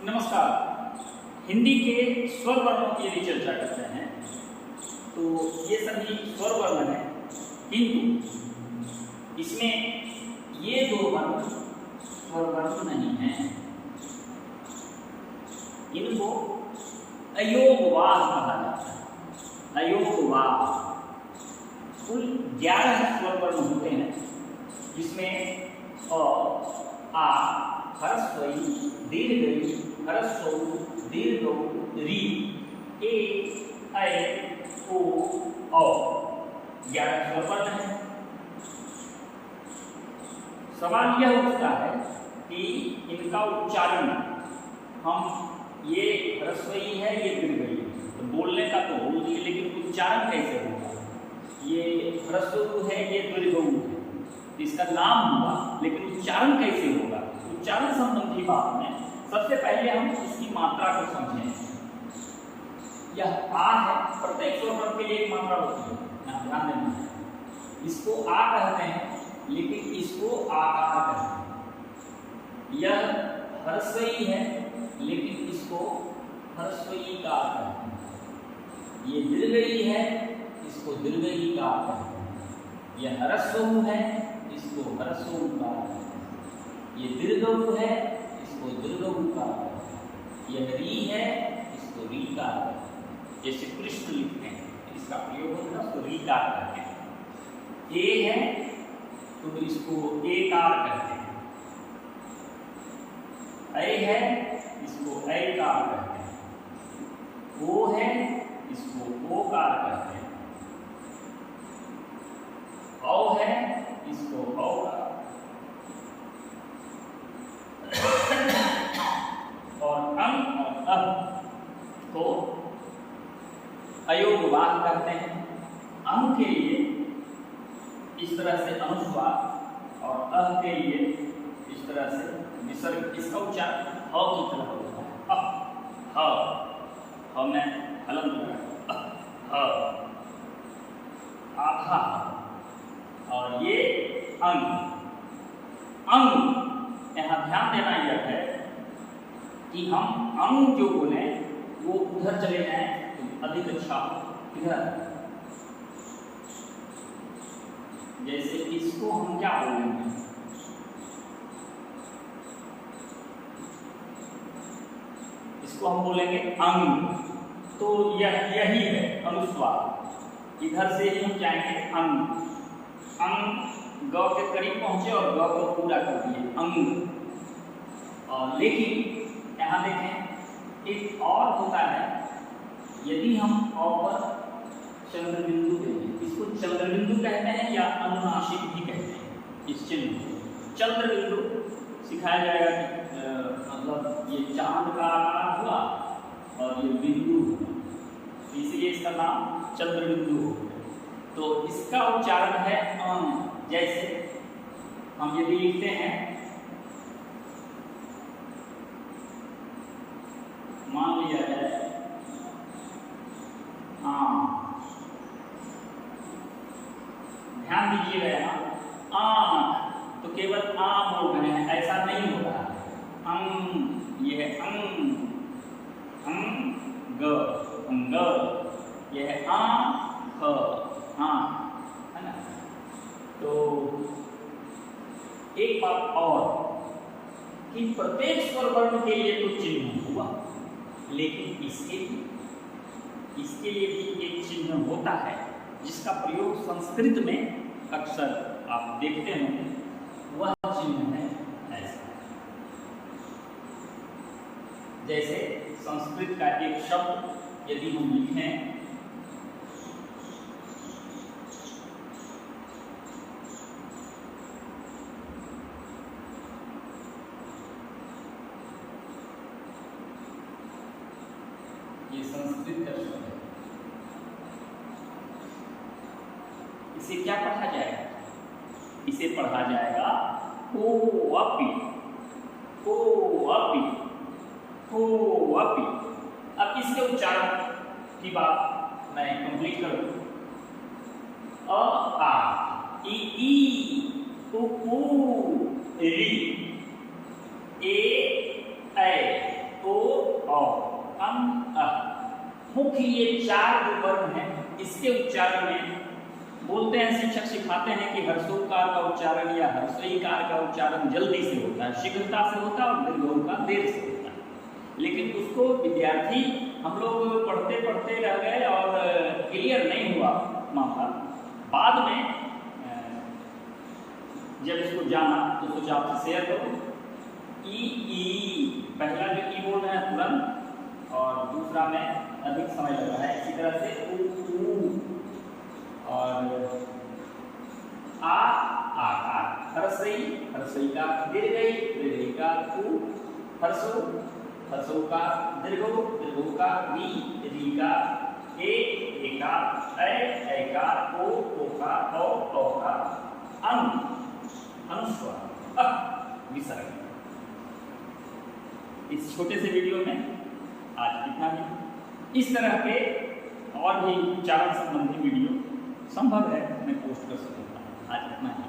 नमस्कार। हिंदी के स्वर वर्णों की यदि चर्चा करते हैं तो ये सभी स्वर वर्ण हैं, किंतु इसमें ये दो वर्ण स्वर वर्ण नहीं हैं। इनको अयोगवाह कहा जाता है। अयोगवाह कुल 11 स्वर वर्ण होते हैं, जिसमें अ, आ, ह्रस्वई, दीर्घई, ह्रस्व, दीर्घ, री, ए, ऐ, ओ, औ 11 स्वर वर्ण हैं। सवाल यह उठता है कि इनका उच्चारण हम ये ह्रस्वई है, ये दीर्घई है, तो बोलने का तो हो रही है, लेकिन उच्चारण कैसे होगा? ये ह्रस्व है, ये दीर्घ है, इसका नाम हुआ, लेकिन उच्चारण कैसे होगा? उच्चारण संबंधी बात में सबसे पहले हम इसकी मात्रा को समझें। यह आ है, प्रत्येक स्वर वर्ण के लिए एक मात्रा होती है, यहाँ ध्यान देना है। इसको आ कहते हैं, लेकिन इसको आकार कहते हैं। यह ह्रस्वई है, लेकिन इसको ह्रस्वई का कहते हैं। ये दीर्घई है, इसको दीर्घई का कहते हैं। यह ह्रस्व है, इसको ह्रस्व का कहते हैं। ये दीर्घ है, इसको दीर्घ का कहते हैं। यह री है, इसको री का कहते हैं। जैसे कृष्ण लिखते हैं, इसका प्रयोग होता है, उसको री का कहते हैं। ए है तो इसको एकार कहते हैं। ऐ है, इसको ऐकार कहते हैं। ओ है, इसको ओकार कहते हैं। औ है, इसको औकार। और अं और अह को अयोगवाह कहते हैं। अं के लिए इस तरह से अनुस्वार और अह के लिए इस तरह से विसर्ग। इसका उच्चारण ह की तरह होता है। ह में हलंत लगा, आधा। और ये अंग। अंग यहाँ ध्यान देना यह है कि हम अंग जो बोले वो उधर चले जाएं तो अधिक अच्छा हो। इधर जैसे इसको हम क्या बोलेंगे? इसको हम बोलेंगे अंग। तो यही है अनुस्वार। इधर से ही हम जाएंगे अंग। अंग ग के करीब पहुंचे और ग को पूरा कर दिए, अंग। और लेकिन यहाँ देखें, एक और होता है, यदि हम अ पर चंद्रबिंदु देंगे, इसको चंद्रबिंदु कहते हैं या अनुनासिक भी कहते हैं। इस चिन्ह को चंद्रबिंदु सिखाया जाएगा कि मतलब ये चांद का आकार हुआ और ये बिंदु हुआ, इसलिए इसका नाम चंद्रबिंदु हो गया। तो इसका उच्चारण है अं। जैसे हम यदि लिखते हैं, मान लिया जाए ध्यान दीजिएगा, यहाँ आंख तो केवल आ बोल रहे हैं, ऐसा नहीं हो रहा है। अंग, यह है अंग, अंग, अंग, यह है आंख, है ना। तो एक बात और कि प्रत्येक स्वर वर्ण के लिए तो चिन्ह हुआ, लेकिन इसके लिए भी एक चिन्ह होता है, जिसका प्रयोग संस्कृत में अक्सर आप देखते होंगे। वह चिन्ह है ऐसा। जैसे संस्कृत का एक शब्द यदि हम लिखें, ये संस्कृत का शब्द है, इसे क्या पढ़ा जाएगा? इसे पढ़ा जाएगा कोअपि, कोअपि, कोअपि। अब इसके उच्चारण की बात मैं कंप्लीट करूं। अ, आ, ई, उ, री, ए, ऐ, ओ, मुख्य ये 4 जो वर्ण हैं इसके उच्चारण में बोलते हैं, शिक्षक सिखाते हैं कि ह्रस्वकार का उच्चारण या ह्रस्वईकार का उच्चारण जल्दी से होता है, शीघ्रता से होता है, और दीर्घऊ का देर से होता है। लेकिन उसको विद्यार्थी हम लोग पढ़ते पढ़ते रह गए और क्लियर नहीं हुआ मामला। बाद में जब इसको जाना तो सोचा आपसे शेयर करूं। ई पहला जो ई बोल रहे हैं तुरंत, और दूसरा में अधिक समय लग रहा है। इसी तरह से ऊ और आ हर्षई का दीर्घई, दीर्घई का ऊ, हर्षो का दीर्घो, दीर्घो का री का ए का ऐ का ओ का औ का अनुस्वार विसर्ग। इस छोटे से वीडियो में आज इतना ही। इस तरह के और भी उच्चारण संबंधी वीडियो संभव है मैं पोस्ट कर सकूँगा। आज इतना ही।